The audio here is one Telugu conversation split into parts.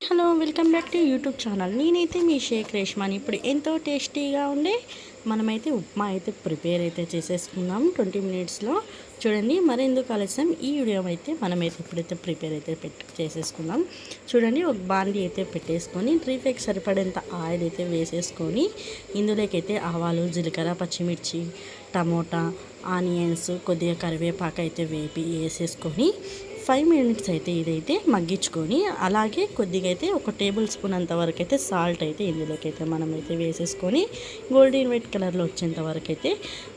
Hello welcome back to YouTube channel. నేనైతే మీ షేక్ రేష్మాని. ఇప్పుడు ఎంతో టేస్టీగా ఉండే మనమైతే ఉప్మా అయితే ప్రిపేర్ అయితే చేసేసుకుందాం 20 మినిట్స్లో. చూడండి, మరెందుకు ఆలస్యం, ఈ వీడియో అయితే మనమైతే ఇప్పుడైతే ప్రిపేర్ అయితే చేసేసుకుందాం. చూడండి, ఒక బాండీ అయితే పెట్టేసుకొని 3 ఫ్లేక్స్ సరిపడేంత ఆయిల్ అయితే వేసేసుకొని ఇందులోకైతే ఆవాలు, జీలకర్ర, పచ్చిమిర్చి, టమోటా, ఆనియన్స్, కొద్దిగా కరివేపాకు అయితే వేసేసుకొని 5 మినిట్స్ అయితే ఇదైతే మగ్గించుకొని, అలాగే కొద్దిగా అయితే ఒక టేబుల్ స్పూన్ అంతవరకు అయితే సాల్ట్ అయితే ఇందులోకి అయితే మనమైతే వేసేసుకొని గోల్డెన్ వైట్ కలర్లో వచ్చేంత వరకు అయితే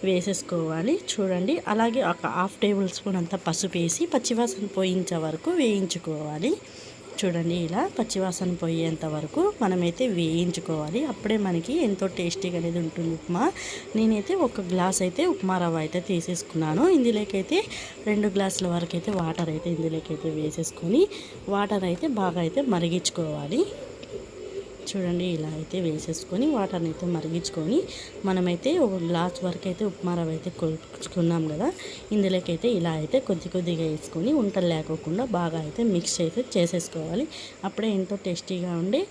వేసేసుకోవాలి. చూడండి, అలాగే ఒక హాఫ్ టేబుల్ స్పూన్ అంతా పసుపు వేసి పచ్చివాసన పోయించే వరకు వేయించుకోవాలి. చూడండి, ఇలా పచ్చివాసన పోయేంత వరకు మనమైతే వేయించుకోవాలి. అప్పుడే మనకి ఎంతో టేస్టీగా అనేది ఉంటుంది ఉప్మా. నేనైతే ఒక గ్లాస్ అయితే ఉప్మా రవ్వ అయితే తీసేసుకున్నాను. ఇందులోకైతే 2 గ్లాసుల వరకు అయితే వాటర్ అయితే ఇందులోకైతే వేసేసుకొని వాటర్ అయితే బాగా అయితే మరిగించుకోవాలి. చూడండి, ఇలా అయితే వేసేసుకొని వాటర్ని అయితే మరిగించుకొని మనమైతే ఒక గ్లాస్ వరకు అయితే ఉప్మా రవ్వ అయితే కొలుచుకున్నాం కదా, ఇందులోకైతే ఇలా అయితే కొద్దిగా వేసుకొని ఉంటలు లేకోకుండా బాగా అయితే మిక్స్ అయితే చేసేసుకోవాలి. అప్పుడే ఎంతో టేస్టీగా ఉండే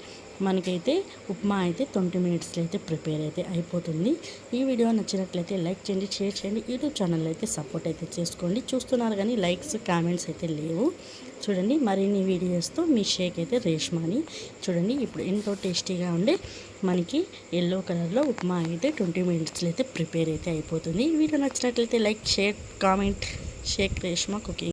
మనకైతే ఉప్మా అయితే 20 మినిట్స్లో అయితే ప్రిపేర్ అయితే అయిపోతుంది. ఈ వీడియో నచ్చినట్లయితే లైక్ చేయండి, షేర్ చేయండి. యూట్యూబ్ ఛానల్ అయితే సపోర్ట్ అయితే చేసుకోండి. చూస్తున్నారు కానీ లైక్స్, కామెంట్స్ అయితే లేవు. చూడండి, మరిన్ని వీడియోస్తో మీ షేక్ అయితే రేష్మాని. చూడండి, ఇప్పుడు ఎంతో టేస్టీగా ఉండే మనకి ఎల్లో కలర్లో ఉప్మా అయితే 20 మినిట్స్లో అయితే ప్రిపేర్ అయితే అయిపోతుంది. ఈ వీడియో నచ్చినట్లయితే like, share, comment. Shaik Reshma cooking.